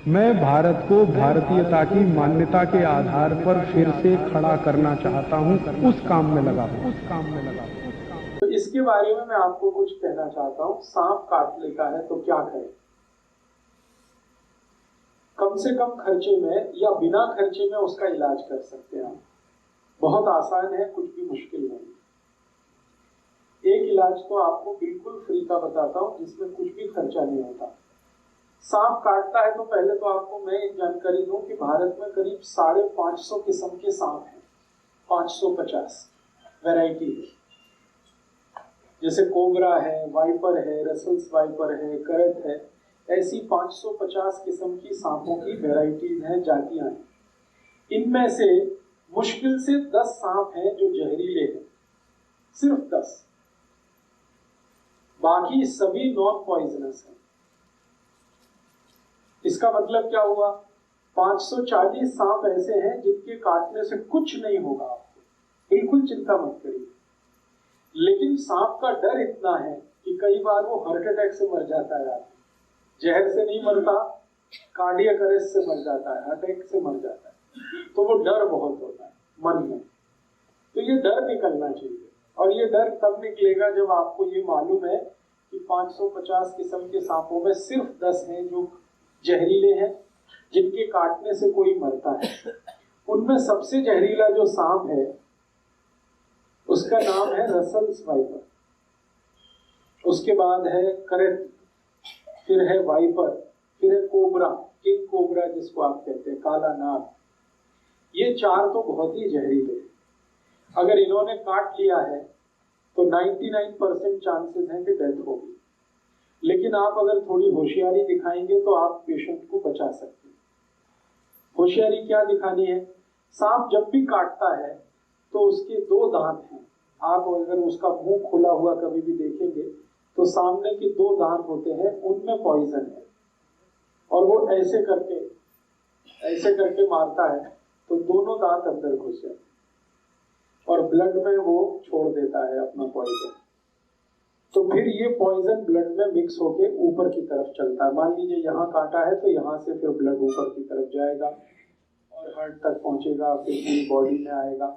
मैं भारत को भारतीयता की मान्यता के आधार पर फिर से खड़ा करना चाहता हूं, उस काम में लगा हूं। तो इसके बारे में मैं आपको कुछ कहना चाहता हूं। सांप काट लेता है तो क्या करें? कम से कम खर्चे में या बिना खर्चे में उसका इलाज कर सकते हैं। बहुत आसान है, कुछ भी मुश्किल नहीं। एक इलाज तो आपको बिल्कुल फ्री का बताता हूं, जिसमें कुछ भी खर्चा नहीं होता। सांप काटता है तो पहले तो आपको मैं एक जानकारी दूं कि भारत में करीब 550 किस्म के सांप हैं। 550 वैरायटी है, जैसे कोबरा है, वाइपर है, रसल्स वाइपर है, करट है। ऐसी 550 किस्म की सांपों की वैरायटीज हैं, जातियां हैं। इनमें से मुश्किल से 10 सांप हैं जो जहरीले हैं, सिर्फ 10। बाकी सभी नॉन पॉइजनस हैं। इसका मतलब क्या हुआ? 540 सांप ऐसे हैं जिनके काटने से कुछ नहीं होगा आपको, बिल्कुल चिंता मत करिए। लेकिन सांप का डर इतना है कि कई बार वो हार्ट अटैक से मर जाता है। जहर से नहीं मरता, कार्डियक अरेस्ट से मर जाता है, अटैक से मर जाता है। तो वो डर बहुत होता है मन में। तो ये डर निकलना चाहिए, और ये डर तब निकलेगा जब आपको ये मालूम है कि 550 किस्म के सांपों में सिर्फ 10 हैं जो जहरीले हैं, जिनके काटने से कोई मरता है। उनमें सबसे जहरीला जो सांप है उसका नाम है रसल्स वाइपर, उसके बाद है करट, फिर है वाइपर, फिर है कोबरा, किंग कोबरा जिसको आप कहते हैं, काला नाग। ये 4 तो बहुत ही जहरीले हैं। अगर इन्होंने काट लिया है तो 99% चांसेस हैं कि डेथ होगी। लेकिन आप अगर थोड़ी होशियारी दिखाएंगे तो आप पेशेंट को बचा सकते हैं। होशियारी क्या दिखानी है? सांप जब भी काटता है तो उसके 2 दांत हैं। आप अगर उसका मुंह खुला हुआ कभी भी देखेंगे तो सामने के 2 दांत होते हैं, उनमें पॉइजन है, और वो ऐसे करके मारता है तो दोनों दांत अंदर घुस जाते हैं और ब्लड में वो छोड़ देता है अपना पॉइजन। तो फिर ये पॉइजन ब्लड में मिक्स होके ऊपर की तरफ चलता है। मान लीजिए यहाँ काटा है तो यहाँ से फिर ब्लड ऊपर की तरफ जाएगा और हार्ट तक पहुंचेगा, फिर पूरी बॉडी में आएगा।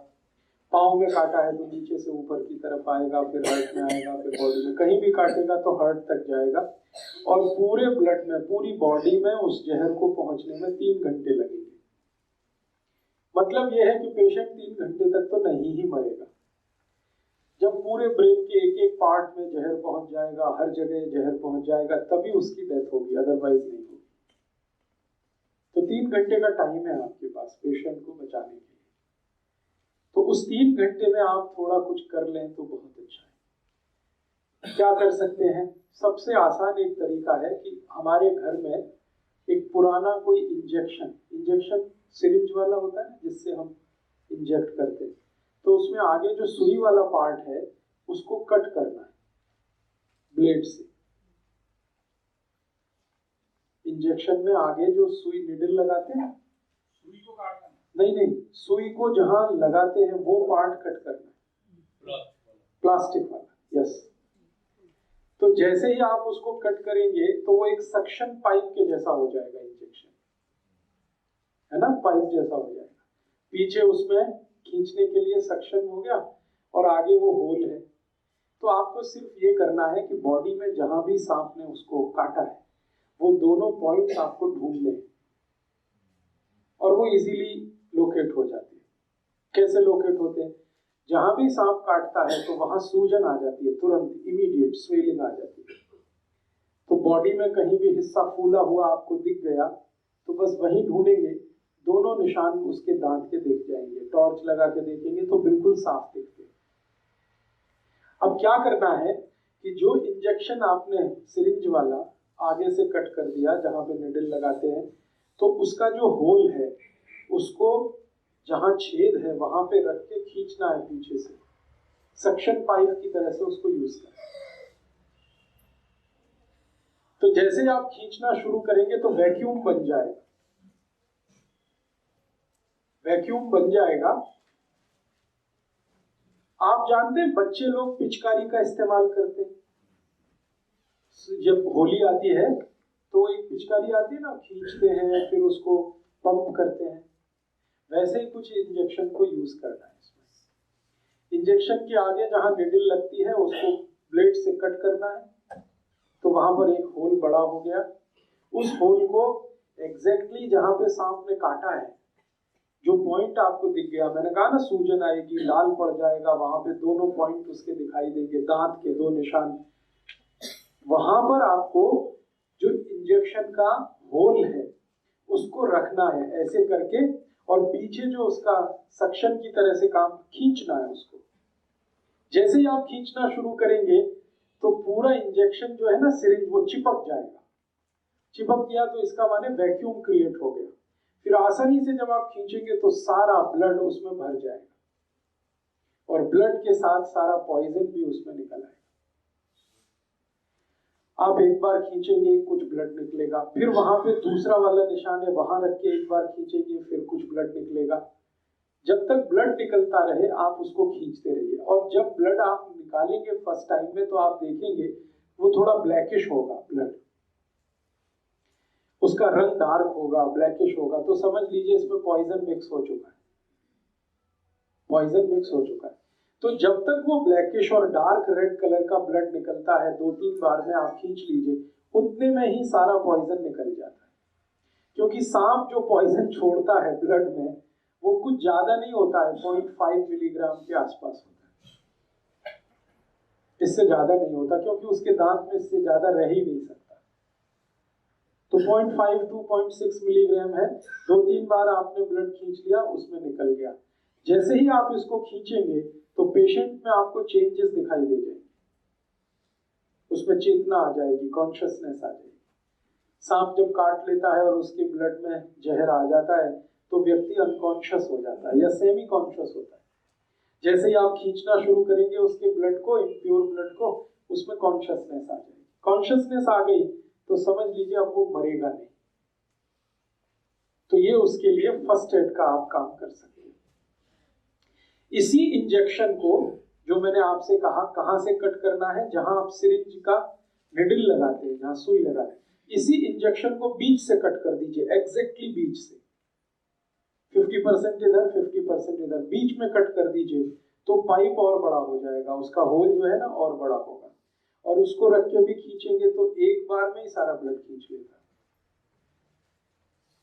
पाँव में काटा है तो नीचे से ऊपर की तरफ आएगा, फिर हार्ट में आएगा, फिर बॉडी में। कहीं भी काटेगा तो हार्ट तक जाएगा, और पूरे ब्लड में, पूरी बॉडी में उस जहर को पहुंचने में 3 घंटे लगेंगे। मतलब यह है कि पेशेंट 3 घंटे तक तो नहीं ही मरेगा। जब पूरे ब्रेन के एक एक पार्ट में जहर पहुंच जाएगा, हर जगह जहर पहुंच जाएगा, तभी उसकी डेथ होगी, अदरवाइज नहीं होगी। तो 3 घंटे का टाइम है आपके पास पेशेंट को बचाने के लिए। तो उस 3 घंटे में आप थोड़ा कुछ कर लें तो बहुत अच्छा है। क्या कर सकते हैं? सबसे आसान एक तरीका है कि हमारे घर में एक पुराना कोई इंजेक्शन सिरिंज वाला होता है जिससे हम इंजेक्ट करते हैं, तो उसमें आगे जो सुई वाला पार्ट है उसको कट करना है ब्लेड से। इंजेक्शन में आगे जो सुई निडल लगाते हैं, सुई को काटना नहीं, सुई को जहां लगाते हैं वो पार्ट कट करना है, प्लास्टिक वाला। यस। तो जैसे ही आप उसको कट करेंगे तो वो एक सक्शन पाइप के जैसा हो जाएगा, इंजेक्शन है ना, पाइप जैसा हो जाएगा। पीछे उसमें खींचने के लिए सक्शन हो गया और आगे वो होल है। तो आपको सिर्फ ये करना है कि बॉडी में जहां भी सांप ने उसको काटा है वो दोनों पॉइंट्स आपको ढूंढ लें, और वो इजीली लोकेट हो जाते हैं। कैसे लोकेट होते हैं? जहां भी सांप काटता है तो वहां सूजन आ जाती है, तुरंत इमीडिएट स्वेलिंग आ जाती है। तो बॉडी में कहीं भी हिस्सा फूला हुआ आपको दिख गया तो बस वहीं ढूंढेंगे, दोनों निशान उसके दांत के दिख जाएंगे। टॉर्च लगा के देखेंगे तो बिल्कुल साफ दिखते हैं। अब क्या करना है कि जो इंजेक्शन आपने सिरिंज वाला आगे से कट कर दिया जहां पे निडल लगाते हैं, तो उसका जो होल है उसको जहां छेद है वहां पे रख के खींचना है पीछे से, सक्शन पाइप की तरह से उसको यूज करना। तो जैसे ही आप खींचना शुरू करेंगे तो वैक्यूम बन जाएगा, वैक्यूम बन जाएगा। आप जानते हैं बच्चे लोग पिचकारी का इस्तेमाल करते हैं। जब होली आती है तो एक पिचकारी आती है ना, खींचते हैं फिर उसको पंप करते हैं, वैसे ही कुछ इंजेक्शन को यूज करना है। इसमें इंजेक्शन के आगे जहां निडल लगती है उसको ब्लेड से कट करना है, तो वहां पर एक होल बड़ा हो गया। उस होल को एग्जैक्टली जहां पे सांप ने काटा है, जो पॉइंट आपको दिख गया, मैंने कहा ना सूजन आएगी, लाल पड़ जाएगा, वहां पे दोनों पॉइंट उसके दिखाई देंगे, दांत के दो निशान, वहां पर आपको जो इंजेक्शन का होल है उसको रखना है ऐसे करके, और पीछे जो उसका सक्शन की तरह से काम खींचना है उसको। जैसे ही आप खींचना शुरू करेंगे तो पूरा इंजेक्शन जो है ना सिरिंज वो चिपक जाएगा। चिपक गया तो इसका माने वैक्यूम क्रिएट हो गया। फिर आसानी से जब आप खींचेंगे तो सारा ब्लड उसमें भर जाएगा, और ब्लड के साथ सारा पॉइजन भी उसमें निकल आएगा। आप एक बार खींचेंगे कुछ ब्लड निकलेगा, फिर वहां पे दूसरा वाला निशान है वहां रख के एक बार खींचेंगे फिर कुछ ब्लड निकलेगा। जब तक ब्लड निकलता रहे आप उसको खींचते रहिए, और जब ब्लड आप निकालेंगे फर्स्ट टाइम में तो आप देखेंगे वो थोड़ा ब्लैकिश होगा, ब्लड उसका रंग डार्क होगा, ब्लैकिश होगा, तो समझ लीजिए इसमें पॉइजन मिक्स हो चुका है, पॉइजन मिक्स हो चुका है। तो जब तक वो ब्लैकिश और डार्क रेड कलर का ब्लड निकलता है, 2-3 बार में आप खींच लीजिए, उतने में ही सारा पॉइजन निकल जाता है। क्योंकि सांप जो पॉइजन छोड़ता है ब्लड में वो कुछ ज्यादा नहीं होता है, 0.5 मिलीग्राम के आसपास होता है, इससे ज्यादा नहीं होता, क्योंकि उसके दांत में इससे ज्यादा रह ही नहीं सकता। तो 0.5 to 0.6 मिलीग्राम है। 2-3 बार आपने ब्लड खींच लिया, उसमें निकल गया। जैसे ही आप इसको खींचेंगे तो पेशेंट में आपको चेंजेस दिखाई दे जाएंगे, उसमें चेतना आ जाएगी, कॉन्शियसनेस आ जाएगी। सांप जब काट लेता है और उसके ब्लड में जहर आ जाता है तो व्यक्ति अनकॉन्शियस हो जाता है या सेमी कॉन्शियस होता है। जैसे ही आप खींचना शुरू करेंगे उसके ब्लड को, इम्प्योर ब्लड को, उसमें कॉन्शियसनेस आ जाएगी। कॉन्शियसनेस आ गई तो समझ लीजिए अब वो मरेगा नहीं। तो ये उसके लिए फर्स्ट एड का आप काम कर सकते हैं। इसी इंजेक्शन को जो मैंने आपसे कहा कहां से कट करना है, जहां आप सिरिंज का निडल लगाते हैं, जहां सुई लगाते हैं, इसी इंजेक्शन को बीच से कट कर दीजिए, एग्जैक्टली बीच से, 50% इधर 50% इधर, बीच में कट कर दीजिए तो पाइप और बड़ा हो जाएगा, उसका होल जो है ना और बड़ा होगा, और उसको रख के भी खींचेंगे तो एक बार में ही सारा ब्लड खींच लेगा।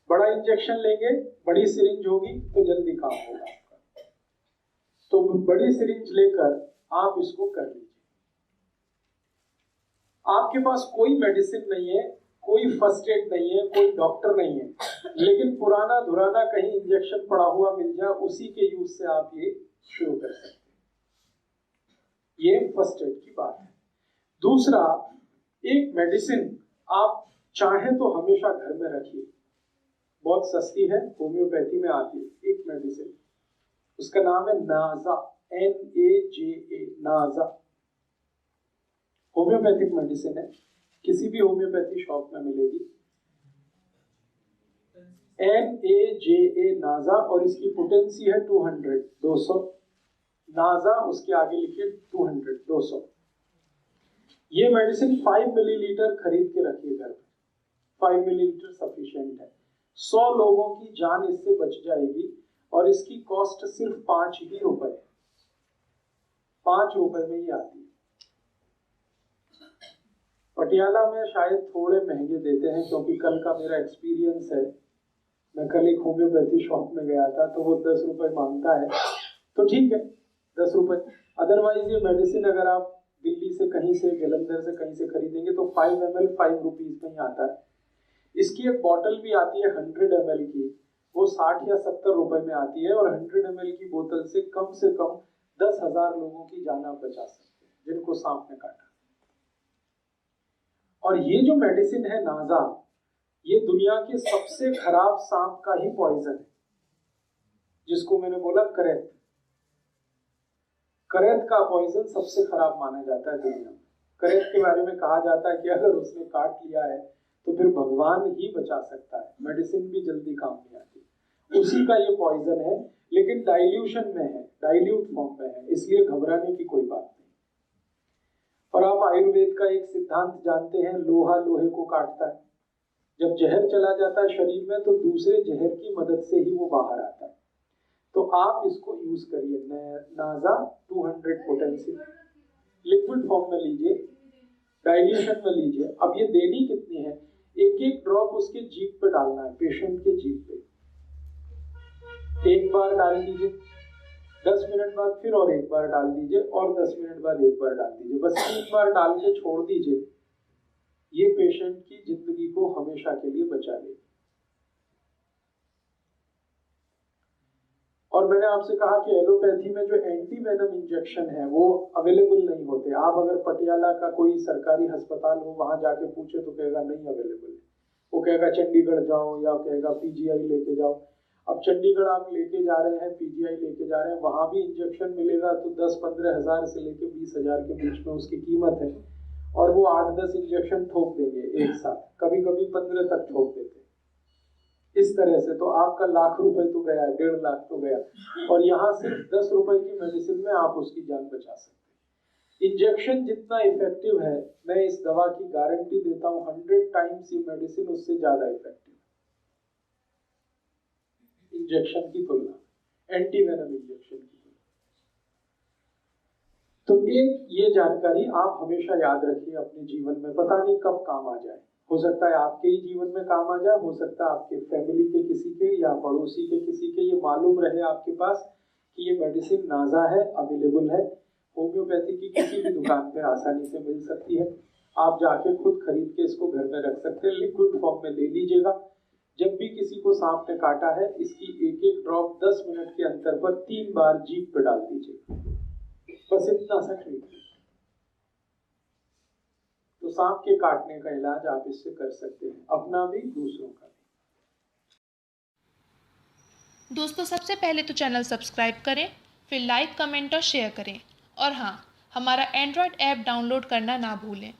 बड़ा इंजेक्शन लेंगे, बड़ी सिरिंज होगी तो जल्दी काम होगा आपका। तो बड़ी सिरिंज लेकर आप इसको कर लीजिए। आपके पास कोई मेडिसिन नहीं है, कोई फर्स्ट एड नहीं है, कोई डॉक्टर नहीं है, लेकिन पुराना धुराना कहीं इंजेक्शन पड़ा हुआ मिल जाए, उसी के यूज से आप ये शुरू कर सकते हैं। ये फर्स्ट एड की बात है। दूसरा, एक मेडिसिन आप चाहें तो हमेशा घर में रखिए, बहुत सस्ती है, होम्योपैथी में आती है एक मेडिसिन, उसका नाम है नाजा, NAJA, नाजा। होम्योपैथिक मेडिसिन है, किसी भी होम्योपैथी शॉप में मिलेगी, NAJA नाजा, और इसकी पोटेंसी है 200। नाजा उसके आगे लिखिए 200। ये मेडिसिन 5 मिलीलीटर खरीद के रखिए घर में, 5 मिलीलीटर सफिशिएंट है। 100 लोगों की जान इससे बच जाएगी, और इसकी कॉस्ट सिर्फ 5 ही रुपए है, 5 रुपए में ही आती है। पटियाला में शायद थोड़े महंगे देते हैं, क्योंकि कल का मेरा एक्सपीरियंस है, मैं कल एक होम्योपैथी शॉप में गया था तो वो 10 रुपए मांगता है, तो ठीक है 10 रुपए। अदरवाइज ये मेडिसिन अगर आप दिल्ली से कहीं से, जलंधर से कहीं से खरीदेंगे तो 5 ml 5 रुपीज में ही आता है। इसकी एक बॉटल भी आती है 100 ml की, वो 60 या 70 रुपए में आती है, और 100 ml की बोतल से कम 10,000 लोगों की जान आप बचा सकते हैं जिनको सांप ने काटा। और ये जो मेडिसिन है नाजा, ये दुनिया के सबसे खराब सांप का ही पॉइजन है, जिसको मैंने बोला करेंट। करेंट का पॉइजन सबसे खराब माना जाता है दुनिया में। करेंट के बारे में कहा जाता है कि अगर उसने काट लिया है तो फिर भगवान ही बचा सकता है, मेडिसिन भी जल्दी काम नहीं आती। उसी का ये पॉइजन है, लेकिन डाइल्यूशन में है, डाइल्यूट फॉर्म में है, इसलिए घबराने की कोई बात नहीं। और आप आयुर्वेद का एक सिद्धांत जानते हैं, लोहा लोहे को काटता है। जब जहर चला जाता है शरीर में तो दूसरे जहर की मदद से ही वो बाहर आता है। तो आप इसको यूज करिए, नाजा 200 पोटेंसी लिक्विड फॉर्म में लीजिए, डाइल्यूशन में लीजिए। अब ये देनी कितनी है, एक एक ड्रॉप उसके जीभ पे डालना है, पेशेंट के जीभ पे। एक बार डाल दीजिए, 10 मिनट बाद फिर और एक बार डाल दीजिए, और 10 मिनट बाद एक बार डाल दीजिए, बस 3 बार डाल के छोड़ दीजिए। ये पेशेंट की जिंदगी को हमेशा के लिए बचा लेगी। और मैंने आपसे कहा कि एलोपैथी में जो एंटी वेनम इंजेक्शन है वो अवेलेबल नहीं होते। आप अगर पटियाला का कोई सरकारी अस्पताल हो वहां जाके पूछे तो कहेगा नहीं अवेलेबल है, वो कहेगा चंडीगढ़ जाओ या कहेगा पीजीआई लेके जाओ। अब चंडीगढ़ आप लेके जा रहे हैं, पीजीआई लेके जा रहे हैं, वहां भी इंजेक्शन मिलेगा तो 10-15 हजार से लेके 20 हजार के बीच में उसकी कीमत है, और वो 8-10 इंजेक्शन ठोक देंगे एक साथ, कभी कभी 15 तक ठोक देते। इस तरह से तो आपका लाख रुपए तो गया, 1.5 लाख तो गया, और यहाँ सिर्फ 10 रुपए की मेडिसिन में आप उसकी जान बचा सकते हैं। इंजेक्शन जितना इफेक्टिव है, मैं इस दवा की गारंटी देता हूँ 100 टाइम्स ये मेडिसिन उससे ज्यादा इफेक्टिव इंजेक्शन की तुलना, एंटी वेनम इंजेक्शन की तुलना। तो ये जानकारी आप हमेशा याद रखिए अपने जीवन में, पता नहीं कब काम आ जाए। हो सकता है आपके ही जीवन में काम आ जाए, हो सकता है आपके फैमिली के किसी के या पड़ोसी के किसी के ये मालूम रहे आपके पास कि ये मेडिसिन नाजा है, अवेलेबल है, होम्योपैथी की किसी भी दुकान पे आसानी से मिल सकती है। आप जाके खुद खरीद के इसको घर में रख सकते हैं, लिक्विड फॉर्म में ले लीजिएगा। जब भी किसी को सांप ने काटा है, इसकी एक एक ड्रॉप 10 मिनट के अंतर पर 3 बार जीभ पे डाल दीजिएगा, बस इतना सा ट्रीटमेंट। तो सांप के काटने का इलाज आप इससे कर सकते हैं, अपना भी दूसरों का भी। दोस्तों सबसे पहले तो चैनल सब्सक्राइब करें, फिर लाइक, कमेंट और शेयर करें, और हाँ, हमारा एंड्रॉयड ऐप डाउनलोड करना ना भूलें।